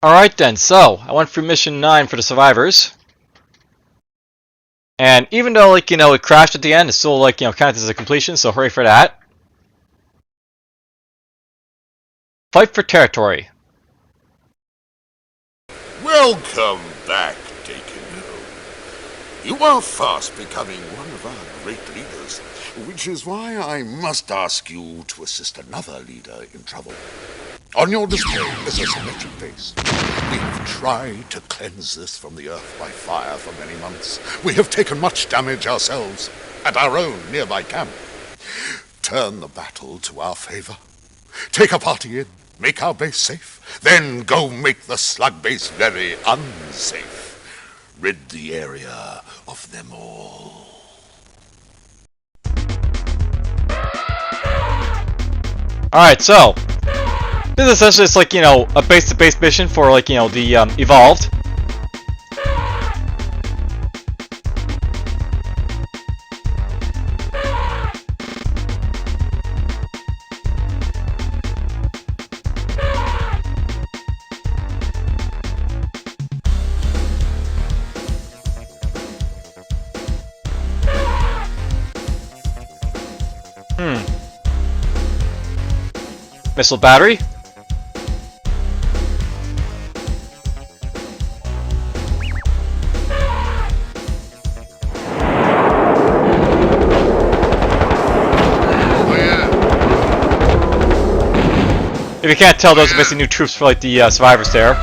Alright then, so I went through mission 9 for the survivors. And even though, like, it crashed at the end, it's still, like, counted as a completion, so hooray for that. Fight for territory. Welcome back, Deacon. You are fast becoming one of our great leaders, which is why I must ask you to assist another leader in trouble. On your display is a symmetric base. We have tried to cleanse this from the earth by fire for many months. We have taken much damage ourselves at our own nearby camp. Turn the battle to our favor. Take a party in, make our base safe, then go make the slug base very unsafe. Rid the area of them all. Alright, so this is essentially just like, a base-to-base mission for, like, the Evolved. Missile battery. If you can't tell, those are basically new troops for, like, the survivors there.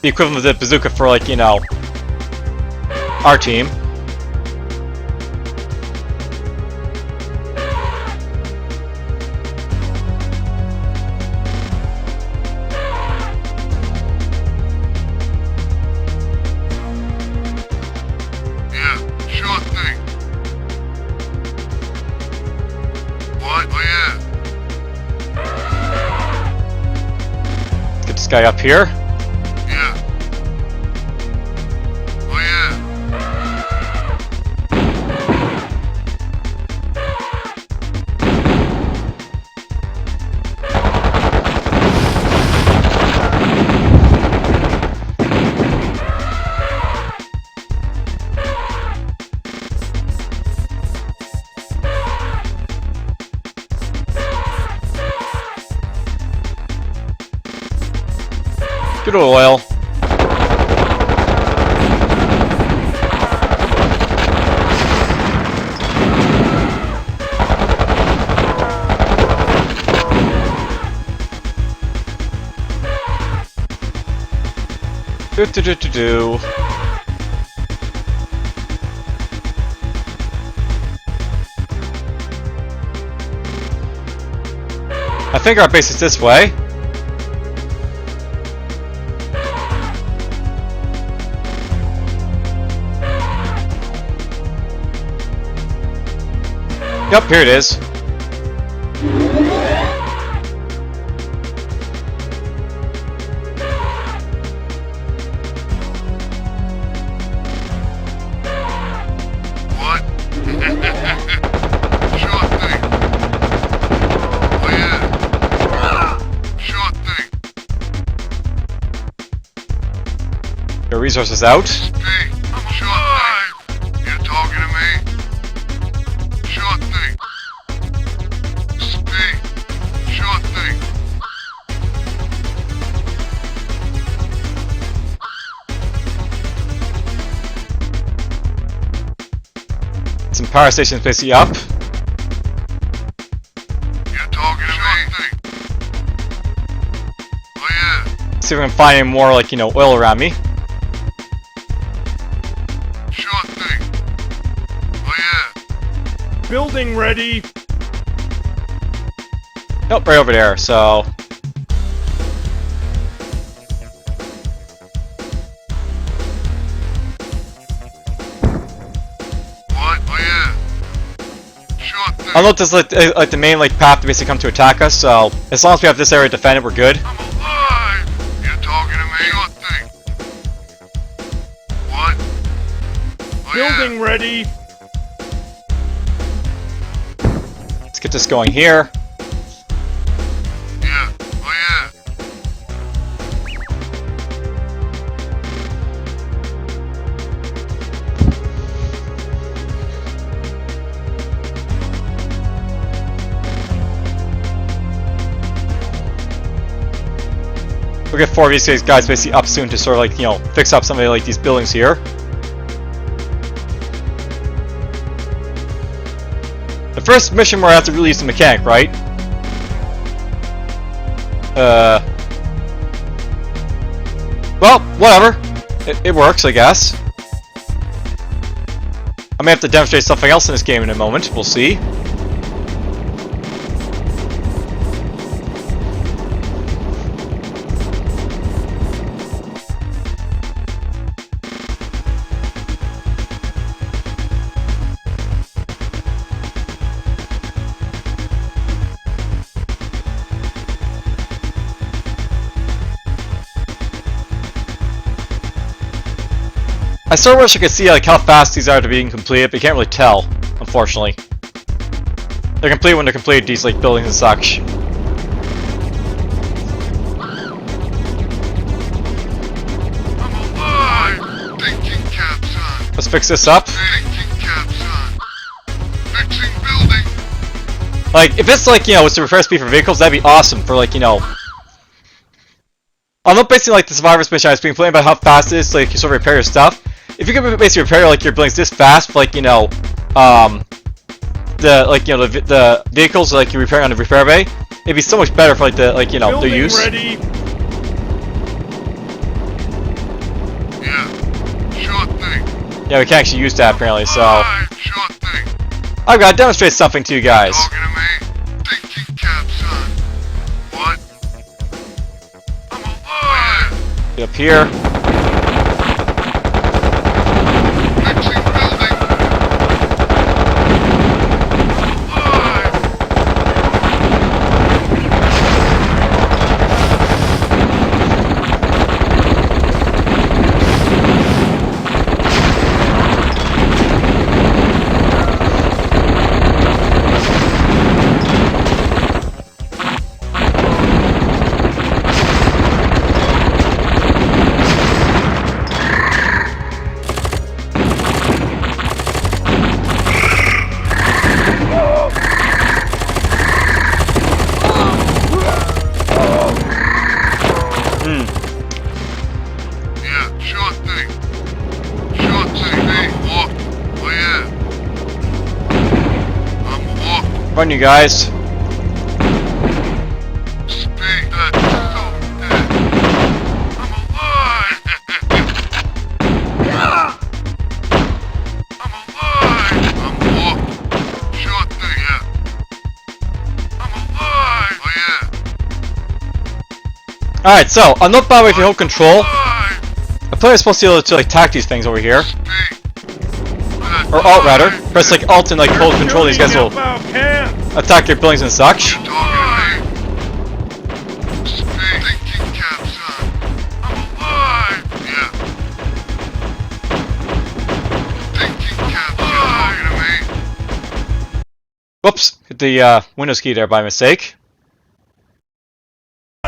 The equivalent of the bazooka for, like, our team. Yeah, sure thing. What? Oh yeah. Get this guy up here. Yeah. Oh yeah. Good oil. Do. I think our base is this way. Yep, here it is. What? Sure thing. Oh yeah. Sure thing. Your resources out. Hey, sure thing. You talking to me? Sure thing. Speak. Sure thing. Some power stations basically up. You talking to me? Oh yeah. See if we can find any more, like, oil around me. Sure thing. Oh yeah. Building ready. Nope, right over there, so. What? Oh yeah. Sure thing. I don't know if this is like the main, like, path to basically come to attack us, so as long as we have this area defended, we're good. I'm alive. You talking to me? Sure thing. What? Oh Building ready. Let's get this going here. Yeah. Oh yeah. We'll get 4 of these guys basically up soon to sort of like, you know, fix up some of like these buildings here. The first mission where I have to release the mechanic, right? Well, whatever. It works, I guess. I may have to demonstrate something else in this game in a moment. We'll see. I sort of wish I could see like how fast these are to being completed, but you can't really tell, unfortunately. They're complete when they're completed, these like buildings and such. I'm alive! Thinking caps on. Let's fix this up. Thinking caps on. Fixing building. Like, if it's like, you know, it's the repair speed for vehicles, that'd be awesome for like, you know... I'm not basically like the Survivor's mission I was being playing about how fast it is to like, sort of repair your stuff. If you could basically repair like your buildings this fast, like, you know, the like, you know, the vehicles like you repair on the repair bay, it'd be so much better for like the like, you know, their use. Ready. Yeah, sure thing. Yeah, we can actually use that apparently. So Sure thing. I've got to demonstrate something to you guys. Talking to me? Thinking caps on. What? I'm alive! Get up here. Fixing building. Alive! Yeah, sure thing. Sure thing. Hey, walk. Oh yeah. I'm walking. Run, you guys. Speed that so dead. I'm alive. I'm alive. I'm walking. Sure thing, yeah. I'm alive. Oh yeah. Alright, so on the bottom if you hold control, Alive. the player is supposed to be able to like attack these things over here. Speed. Or Alt rather. Press like Alt and like hold control, these guys will attack your buildings and such. Talking to me. Speed. Thinking caps on. I'm alive. Yeah. Thinking caps on. Talking to me. Whoops, hit the Windows key there by mistake.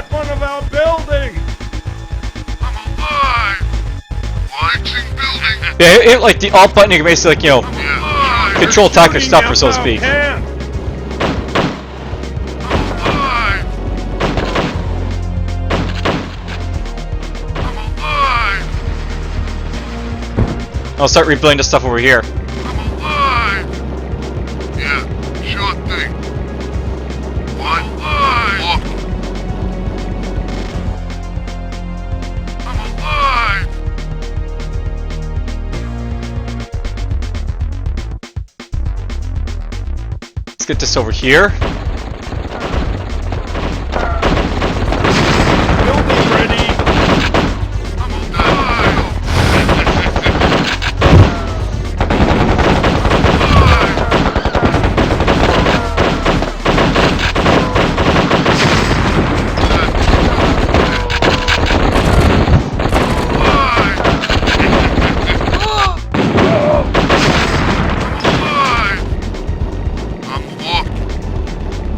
One of our buildings. I'm alive. Fixing building. Yeah, hit like the Alt button, you can basically like, you know, Yeah. control attack your stuff, for so to speak. I'm alive. I'm alive. I'll start rebuilding the stuff over here. I'm alive. Yeah, sure thing. What? Alive. Walk. I'm alive. Let's get this over here. Building ready. I'm alive.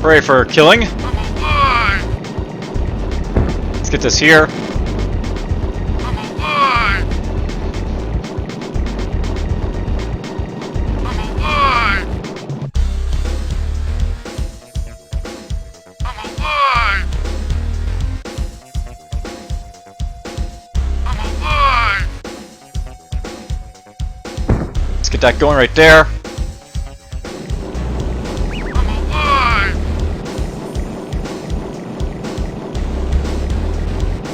Hooray for killing. I'm alive. Let's get this here. I'm alive. I'm alive. I'm alive. Get that going right there. I'm alive!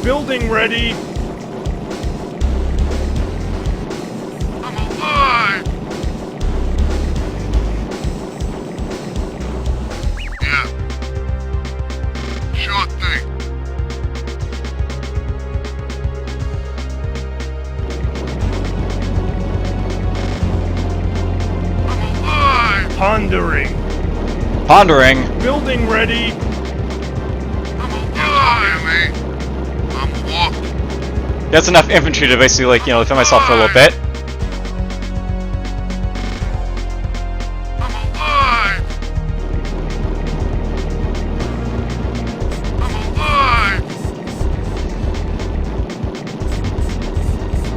Building ready. I'm alive! Yeah. Sure thing. I'm alive! Pondering. Pondering. Building ready. I'm alive! I'm walking. That's enough infantry to basically, like, you know, defend myself for a little bit. I'm alive! I'm alive!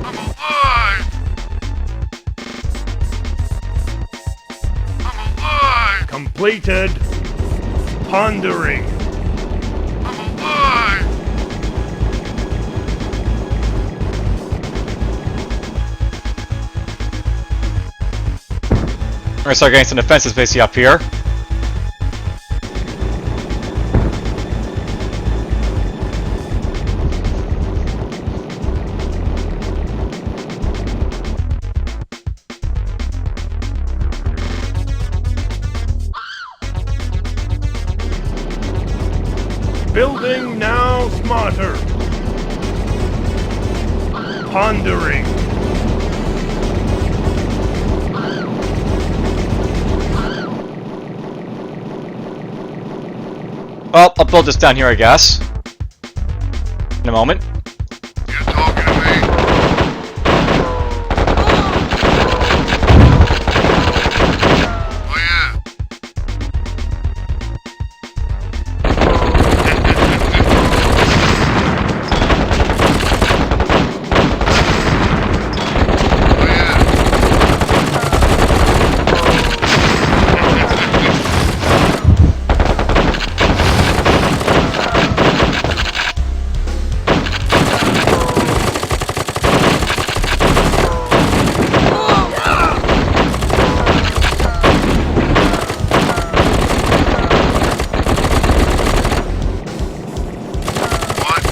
I'm alive! I'm alive! Completed. Pondering. I'm alive! We're gonna start getting some defenses basically up here. Building now smarter. Pondering. Well, I'll build this down here, I guess. In a moment. You're talking to me? Oh yeah. Oh yeah. What?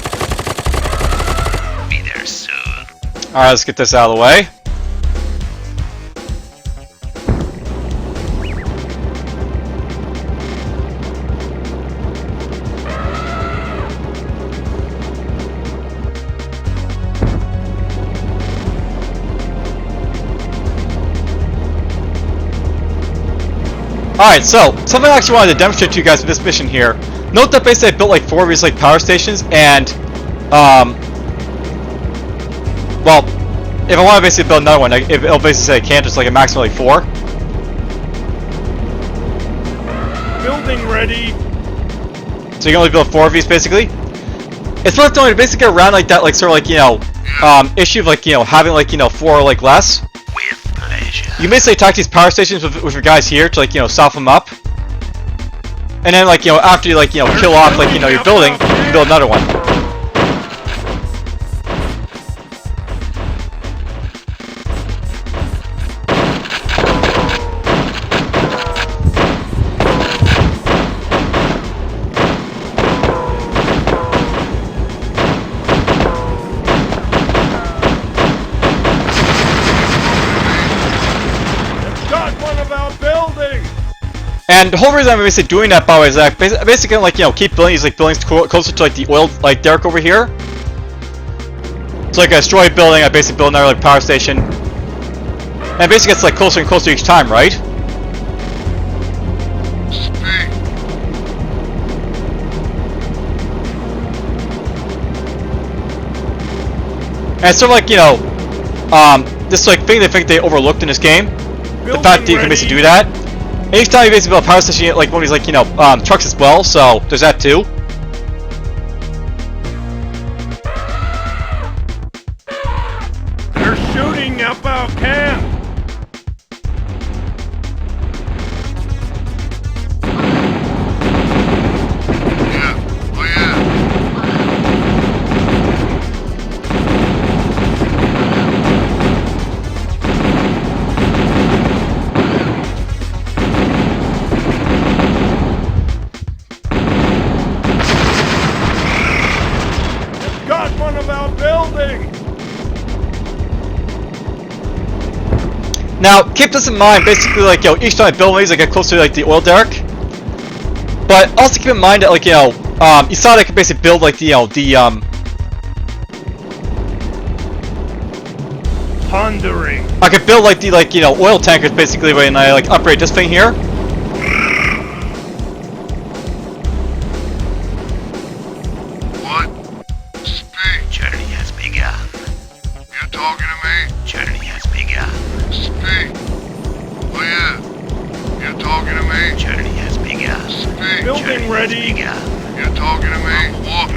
Be there soon. Alright, let's get this out of the way. Alright, so, something I actually wanted to demonstrate to you guys with this mission here. Note that basically I built like 4 of these like power stations, and, well, if I want to basically build another one, it'll basically say I can't, just like a maximum of like 4. Building ready. So you can only build 4 of these basically. It's worth doing to basically get around like that, like sort of like, you know, issue of like, you know, having like, you know, 4 or like less. With pleasure. You basically attack these power stations with your guys here to like, you know, soften them up. And then like, you know, after you like, you know, kill off like, you know, your building, you can build another one. Got one of our buildings. And the whole reason I'm basically doing that, by the way, is that basically like, you know, keep building these like buildings closer to like the oil like derrick over here. So like I destroy a building, I basically build another like power station. And it basically gets like closer and closer each time, right? Speak. And it's sort of like, you know, this like thing they think they overlooked in this game. The fact that you can basically do that. And each time you basically build a power station, you get like one of these like, you know, trucks as well, so there's that too. They're shooting up our camp. Yeah. Oh yeah. one of our buildings! Now, keep this in mind, basically, like, you know, each time I build these, I get closer to, like, the oil derrick. But also keep in mind that, like, you know, you saw that I could basically build, like, the, you know, Pondering. I could build, like, the, like, you know, oil tankers, basically, when I, like, upgrade this thing here. What? Speak. Journey has begun. You talking to me? Journey has begun. Speak. Oh yeah. You talking to me? Journey has begun. Speak. Building ready. Begun. You talking to me? What?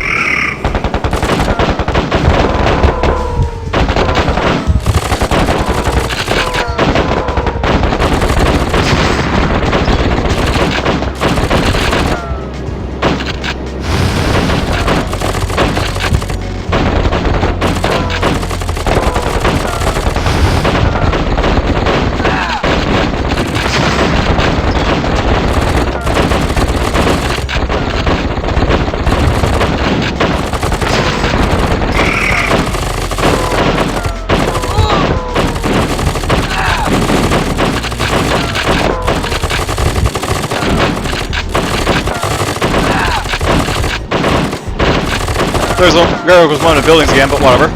There was one of the buildings again, but whatever.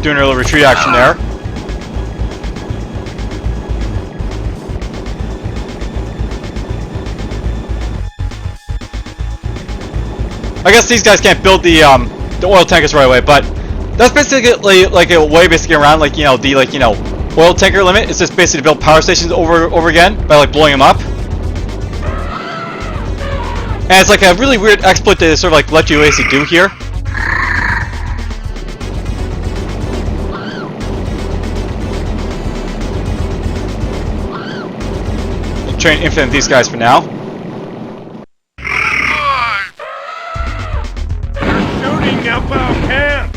Doing a little retreat action there. I guess these guys can't build the oil tankers right away, but that's basically like a way basically around, like, you know, the, like, you know, oil tanker limit. It's just basically to build power stations over again by, like, blowing them up. And it's like a really weird exploit to sort of, like, let you basically do here. We'll train infinite these guys for now. They're shooting up our camp!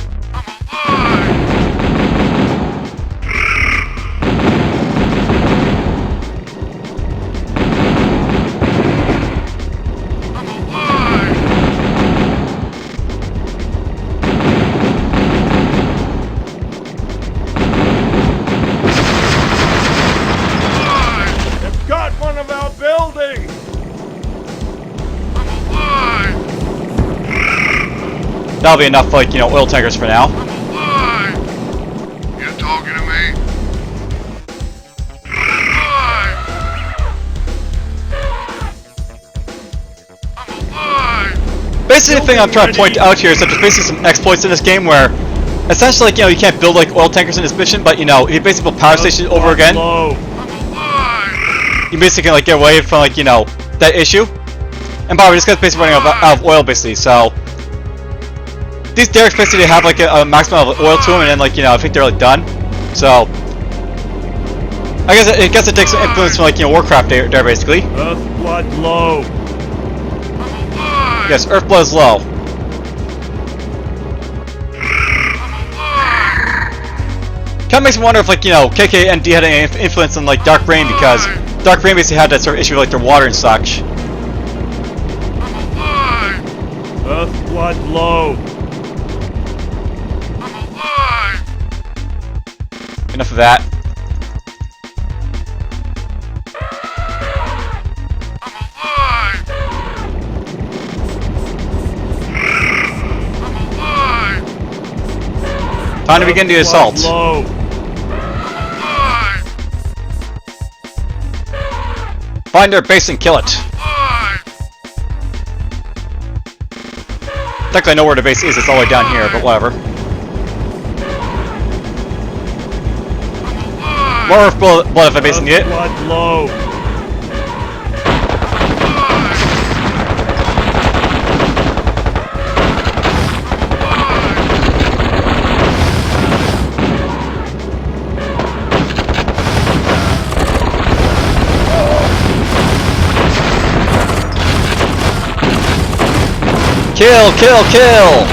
That'll be enough, like, you know, oil tankers for now. Alive! You talking to me? Alive! I'm alive! Basically, the thing I'm trying to point out here is that there's basically some exploits in this game where, essentially, like, you know, you can't build, like, oil tankers in this mission, but, you know, you basically build power stations over again. I'm alive! You basically can, like, get away from, like, you know, that issue. And by the way, this guy's basically running out of oil, basically, so these derricks basically have, like, a maximum of oil to them, and then, like, you know, I think they're, like, done. So I guess it takes some influence from, like, you know, Warcraft there basically. Earthblood low. Yes, Earthblood is low. Kind of makes me wonder if, like, you know, KKND had any influence on, like, Dark Rain, because Dark Rain basically had that sort of issue with, like, their water and such. Earthblood low. Enough of that. Time to begin the assault. Low. Find their base and kill it. Technically I know where the base is, it's all the way down here, but whatever. More Earthblood if I basically need it. Earthblood low. Kill, kill, kill!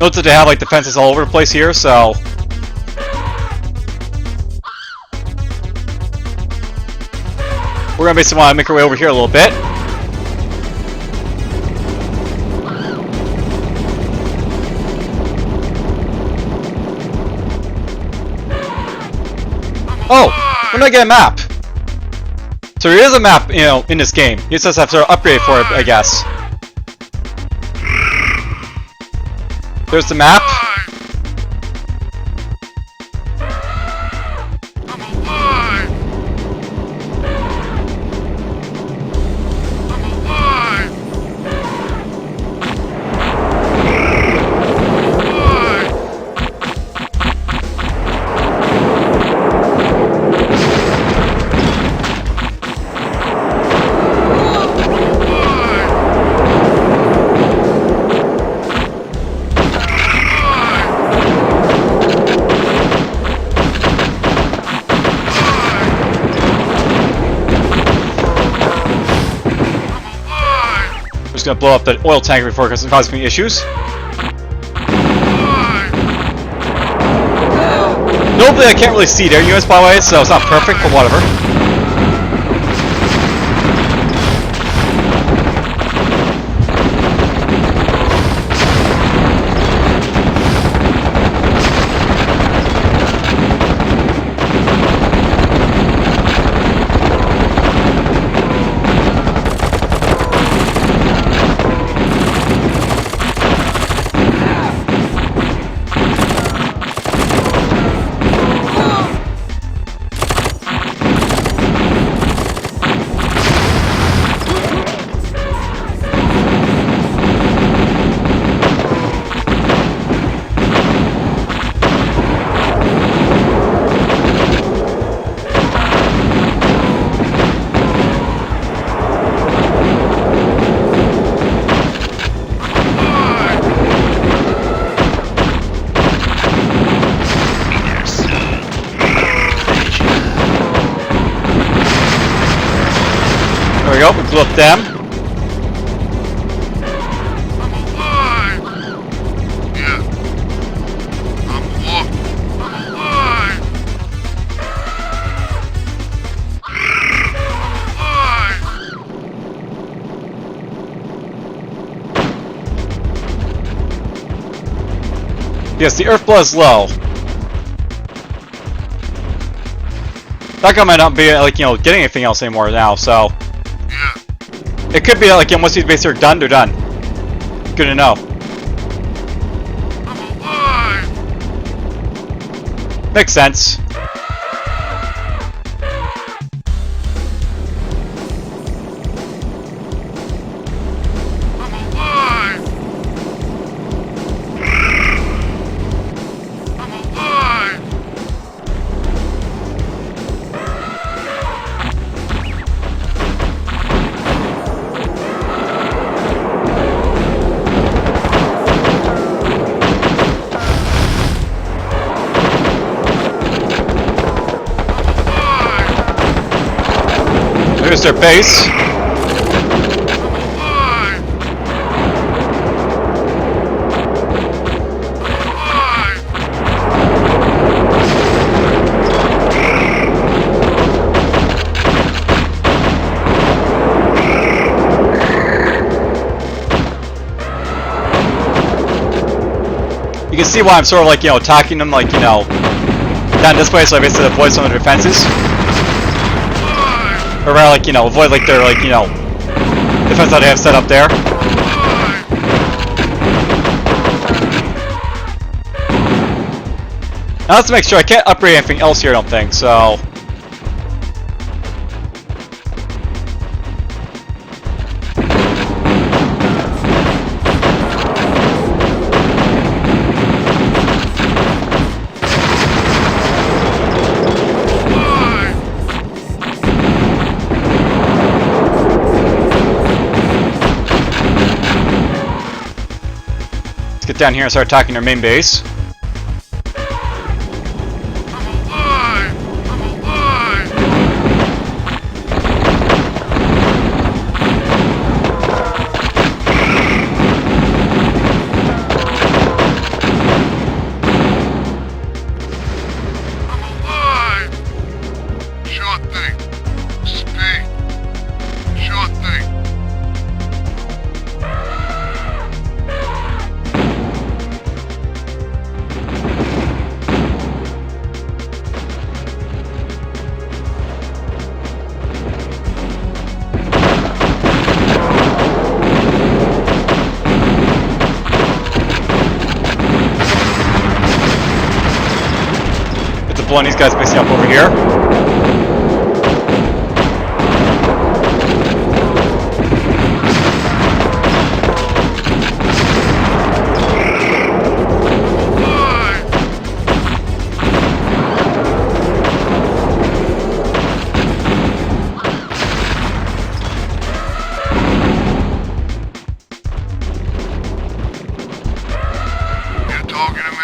Note that they have like defenses all over the place here, so we're gonna basically want to make our way over here a little bit. Oh, we're not getting a map. So there is a map, you know, in this game. You just have to upgrade for it, I guess. There's the map. Gonna blow up the oil tanker before it causes me issues. Notably, I can't really see their units, by the way, so it's not perfect, but whatever. There we go, we blew up them. Yes, the earth blood is low. That guy might not be, like, you know, getting anything else anymore now, so. Yeah. It could be, like, you know, once these bases are done, they're done. Good to know. I'm alive. Makes sense. There's their base. You can see why I'm sort of like, you know, attacking them, like, you know, down this way so I basically avoid some of the defenses. Or rather, like, you know, avoid, like, their, like, you know, defense that they have set up there. Now let's make sure I can't upgrade anything else here, I don't think, so. Let's get down here and start attacking their main base. blowing these guys basically up over here. You talking to me?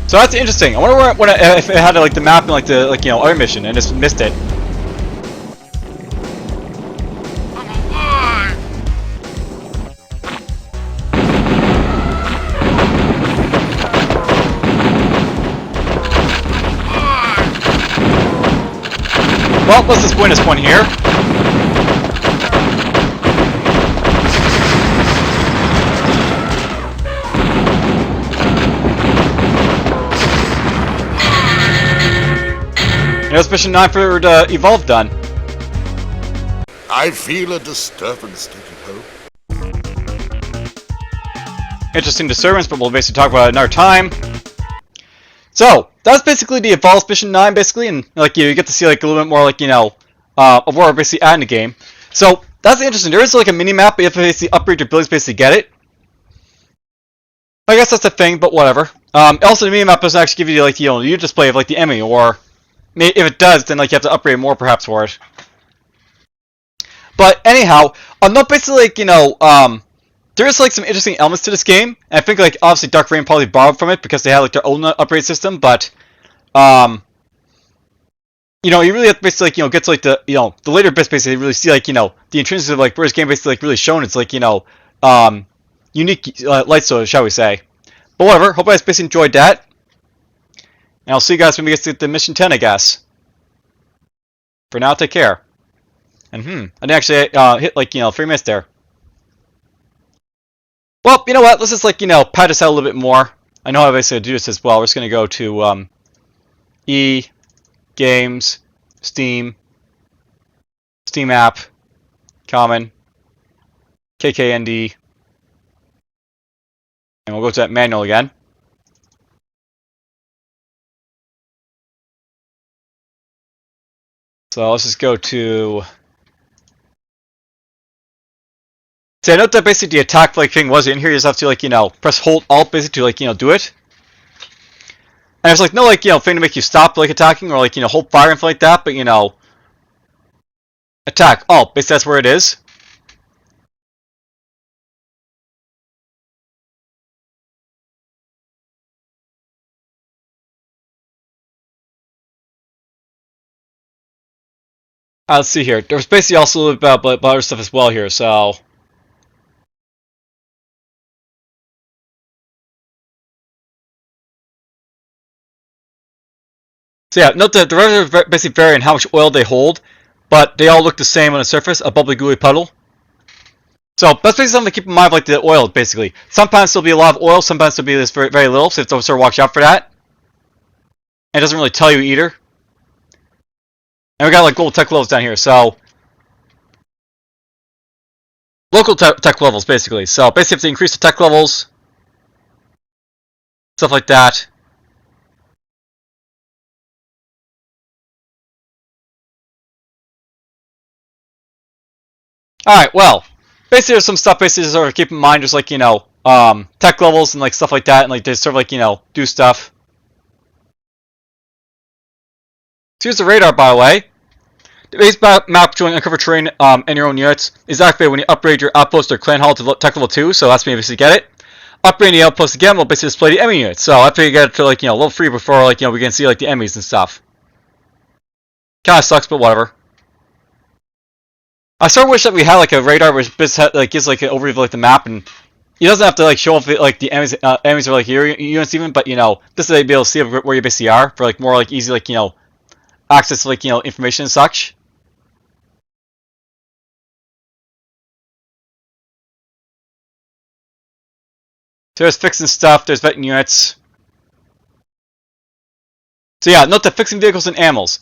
So that's interesting. I wonder if it had like the map and like the other mission and just missed it. I'm alive! Well, let's just win this one here. There's mission 9 for Evolve done. I feel a disturbance taking hold. Interesting disturbance, but we'll basically talk about it another time. So, that's basically the Evolve mission 9, basically, and like you get to see like a little bit more like, of where we're basically at in the game. So, that's interesting. There is like a mini-map, but you have to basically upgrade your abilities to basically get it. I guess that's a thing, but whatever. Also, the mini-map doesn't actually give you like, the display of like the enemy, or if it does, then like you have to upgrade more perhaps for it. But anyhow, not basically like, there is like some interesting elements to this game. And I think like obviously Dark Reign probably borrowed from it because they had like their own upgrade system, but you really have to basically like, get to like the the later bits basically really see like, the intrinsics of like where this game basically like really shown it's like, unique light source, shall we say. But whatever, hope you guys basically enjoyed that. And I'll see you guys when we get to the mission 10, I guess. For now, take care. And I didn't actually hit like 3 minutes there. Well, you know what? Let's just like pad this out a little bit more. I know how I basically do this as well. We're just gonna go to E, Games, Steam, Steam App, Common, KKND, and we'll go to that manual again. So let's just go to. So I note that basically the attack like thing was in here. You just have to like press Hold Alt basically to like do it. And there's like no like thing to make you stop like attacking or like hold fire and stuff like that. But attack Alt basically that's where it is. Let's see here. There's basically also a little bit about other stuff as well here. So yeah, note that the reservoirs basically vary in how much oil they hold, but they all look the same on the surface, a bubbly gooey puddle. So that's basically something to keep in mind, like the oil basically. Sometimes there'll be a lot of oil, sometimes there'll be this very, very little, so you have to sort of watch out for that. And it doesn't really tell you either. And we got like gold tech levels down here, so local tech levels basically. So basically, you have to increase the tech levels, stuff like that. All right, well, basically there's some stuff basically to sort of keep in mind, just like tech levels and like stuff like that, and like just sort of like do stuff. So here's the radar, by the way. The base map showing uncovered terrain and your own units is activated when you upgrade your outpost or clan hall to tech level 2, so that's when you basically get it. Upgrading the outpost again will basically display the enemy units, so after you get it to like level 3 before like we can see like the enemies and stuff. Kinda sucks, but whatever. I sort of wish that we had like a radar which like gives like an overview of like the map, and it doesn't have to like show if it, like the enemies are like your units even, but this is to be able to see where you basically are for like more like easy like access to like information and such. So there's fixing stuff, there's vetting units. So yeah, note that fixing vehicles and animals.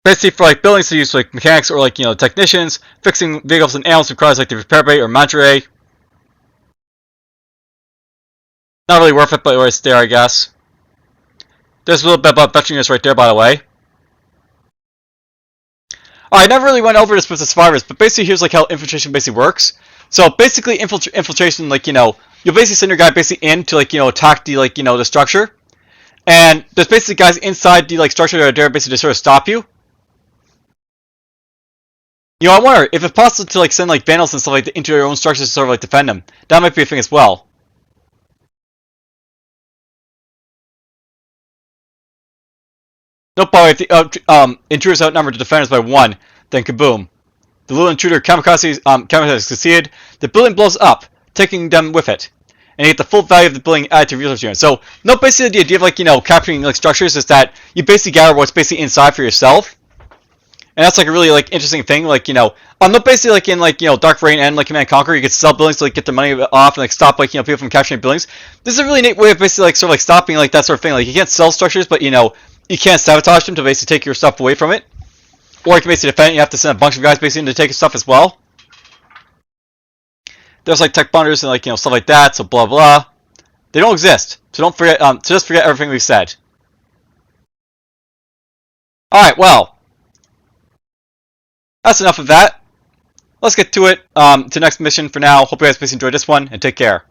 Basically for like buildings to use like mechanics or like, you know, technicians, fixing vehicles and animals requires like the repair bay or mantre. Not really worth it, but it's there, I guess. There's a little bit about vetting units right there, by the way. I never really went over this with the survivors, but basically here's like how infiltration basically works. So basically infiltration, like, you know, you'll basically send your guy basically in to like, you know, attack the like, you know, the structure. And there's basically guys inside the like structure that are there basically to sort of stop you. You know, I wonder if it's possible to like send like vandals and stuff like that into your own structures to sort of like defend them. That might be a thing as well. Note, by the way, if the intruders outnumbered the defenders by 1, then kaboom. The little intruder kamikaze succeeded. The building blows up, taking them with it. And you get the full value of the building added to your resource unit. So, no, basically the idea of like, you know, capturing like structures is that you basically gather what's basically inside for yourself. And that's like a really like interesting thing. Like, you know, no, basically like in like, you know, Dark Reign and like Command and Conquer, you can sell buildings to like get the money off and like stop like, you know, people from capturing buildings. This is a really neat way of basically like sort of like stopping like that sort of thing. Like you can't sell structures, but you know, you can't sabotage them to basically take your stuff away from it. Or you can basically defend it, you have to send a bunch of guys basically in to take your stuff as well. There's like tech bunders and like, you know, stuff like that, so blah blah. They don't exist. So don't forget, so just forget everything we've said. Alright, well. That's enough of that. Let's get to it. To the next mission for now. Hope you guys basically enjoyed this one, and take care.